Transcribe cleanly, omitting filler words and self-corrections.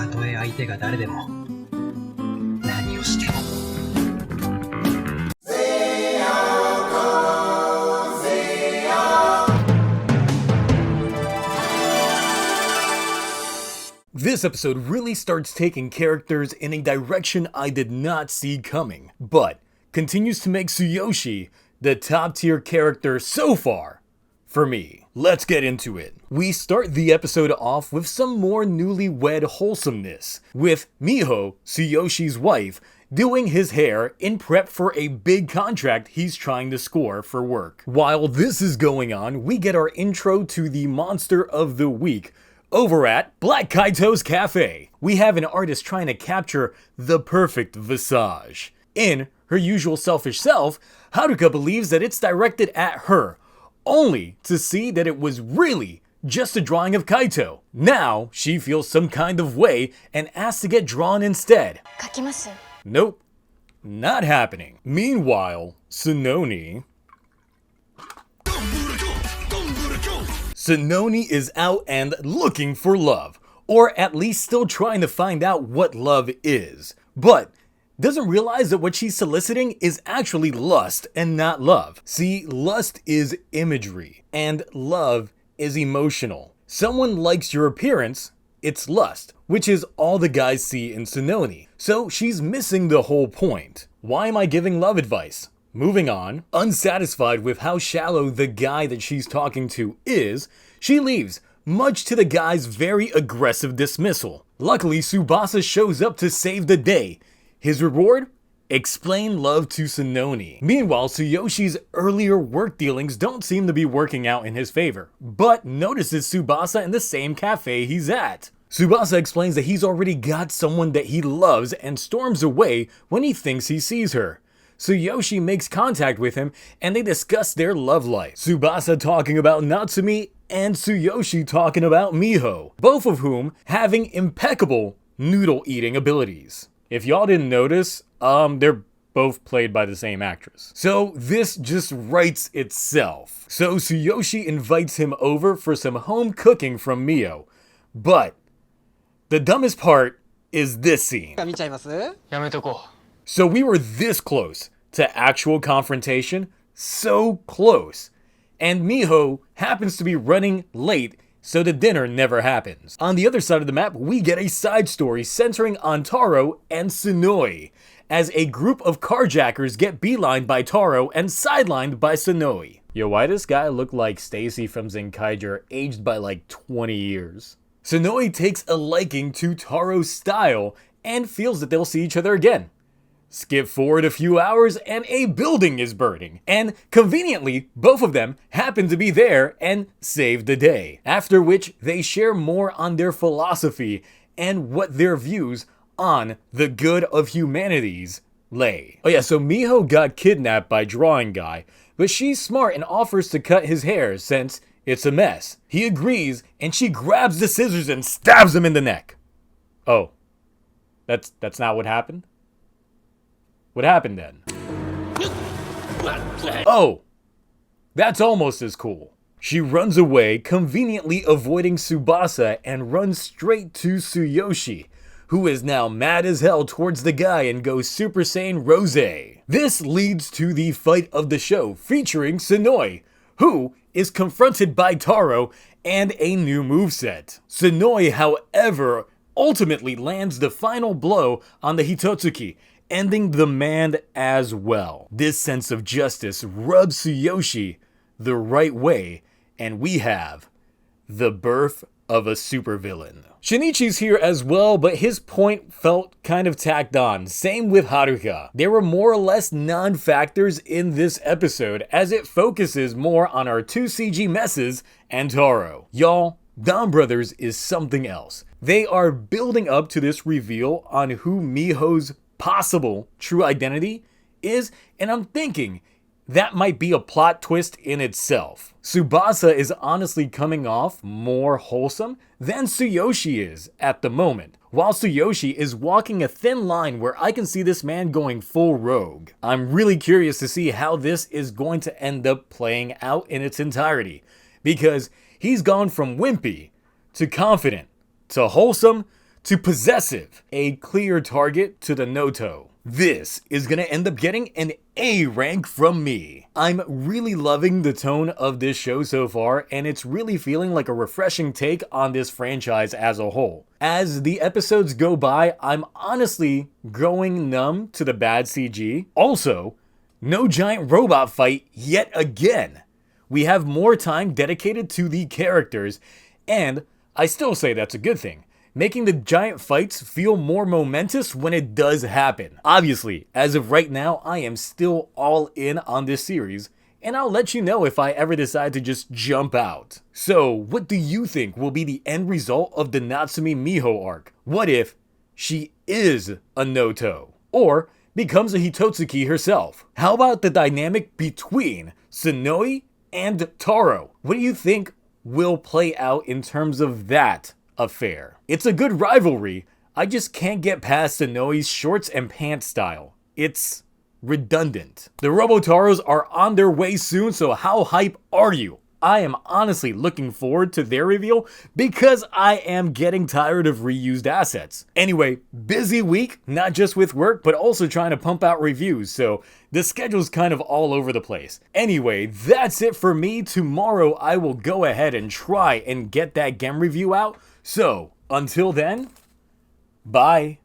とえ相手が誰でも何をしても This episode really starts taking characters in a direction I did not see coming, but continues to make Tsuyoshi the top tier character so far for me. Let's get into it. We start the episode off with some more newlywed wholesomeness, with Miho, Tsuyoshi's wife, doing his hair in prep for a big contract he's trying to score for work. While this is going on, we get our intro to the monster of the week, over at Black Kaito's Cafe. We have an artist trying to capture the perfect visage. In her usual selfish self, Haruka believes that it's directed at her, only to see that it was really just a drawing of Kaito. Now, she feels some kind of way and asks to get drawn instead. 描きます。 Nope, not happening. Meanwhile, Sononi is out and looking for love, or at least still trying to find out what love is, but doesn't realize that what she's soliciting is actually lust and not love. See, lust is imagery, and love is emotional. Someone likes your appearance, it's lust, which is all the guys see in Sononi. So she's missing the whole point. Why am I giving love advice? Moving on, unsatisfied with how shallow the guy that she's talking to is, she leaves, much to the guy's very aggressive dismissal. Luckily, Tsubasa shows up to save the day. His reward? Explain love to Sononi. Meanwhile, Tsuyoshi's earlier work dealings don't seem to be working out in his favor, but notices Tsubasa in the same cafe he's at. Tsubasa explains that he's already got someone that he loves and storms away when he thinks he sees her. Tsuyoshi makes contact with him and they discuss their love life. Tsubasa talking about Natsumi and Tsuyoshi talking about Miho, both of whom having impeccable noodle eating abilities. If y'all didn't notice, they're both played by the same actress. So this just writes itself. So Tsuyoshi invites him over for some home cooking from Miho. But the dumbest part is this scene. 見ちゃいます？やめとこう。 So we were this close to actual confrontation, so close. And Miho happens to be running late, so the dinner never happens. On the other side of the map, we get a side story centering on Taro and Sonoi, as a group of carjackers get beelined by Taro and sidelined by Sonoi. Yo, why does guy look like Stacey from Zenkaiger, aged by like 20 years? Sonoi takes a liking to Taro's style and feels that they'll see each other again. Skip forward a few hours and a building is burning, and conveniently, both of them happen to be there and save the day. After which, they share more on their philosophy and what their views on the good of humanities lay. Oh yeah, so Miho got kidnapped by Drawing Guy, but she's smart and offers to cut his hair since it's a mess. He agrees, and she grabs the scissors and stabs him in the neck. Oh, that's not what happened? What happened then? Oh, that's almost as cool. She runs away, conveniently avoiding Tsubasa, and runs straight to Tsuyoshi, who is now mad as hell towards the guy and goes Super Saiyan Rose. This leads to the fight of the show, featuring Sonoi, who is confronted by Taro and a new moveset. Sonoi, however, ultimately lands the final blow on the Hitotsuki, ending the man as well. This sense of justice rubs Tsuyoshi the right way, and we have the birth of a supervillain. Shinichi's here as well, but his point felt kind of tacked on. Same with Haruka. They were more or less non-factors in this episode, as it focuses more on our two CG messes and Taro. Y'all, DonBrothers is something else. They are building up to this reveal on who Miho's possible true identity is, and I'm thinking that might be a plot twist in itself. Tsubasa is honestly coming off more wholesome than Tsuyoshi is at the moment, while Tsuyoshi is walking a thin line where I can see this man going full rogue. I'm really curious to see how this is going to end up playing out in its entirety, because he's gone from wimpy to confident to wholesome to possessive, a clear target to the Noto. This is gonna end up getting an A rank from me. I'm really loving the tone of this show so far, and it's really feeling like a refreshing take on this franchise as a whole. As the episodes go by, I'm honestly growing numb to the bad CG. Also, no giant robot fight yet again. We have more time dedicated to the characters, and I still say that's a good thing, making the giant fights feel more momentous when it does happen. Obviously, as of right now, I am still all in on this series, and I'll let you know if I ever decide to just jump out. So, what do you think will be the end result of the Natsumi Miho arc? What if she is a Noto? Or becomes a Hitotsuki herself? How about the dynamic between Sonoi and Taro? What do you think will play out in terms of that affair? It's a good rivalry. I just can't get past Sonoi's shorts and pants style. It's redundant. The Robotaros are on their way soon, so how hype are you? I am honestly looking forward to their reveal because I am getting tired of reused assets. Anyway, busy week, not just with work, but also trying to pump out reviews, so the schedule's kind of all over the place. Anyway, that's it for me. Tomorrow I will go ahead and try and get that Gem review out. So, until then, bye.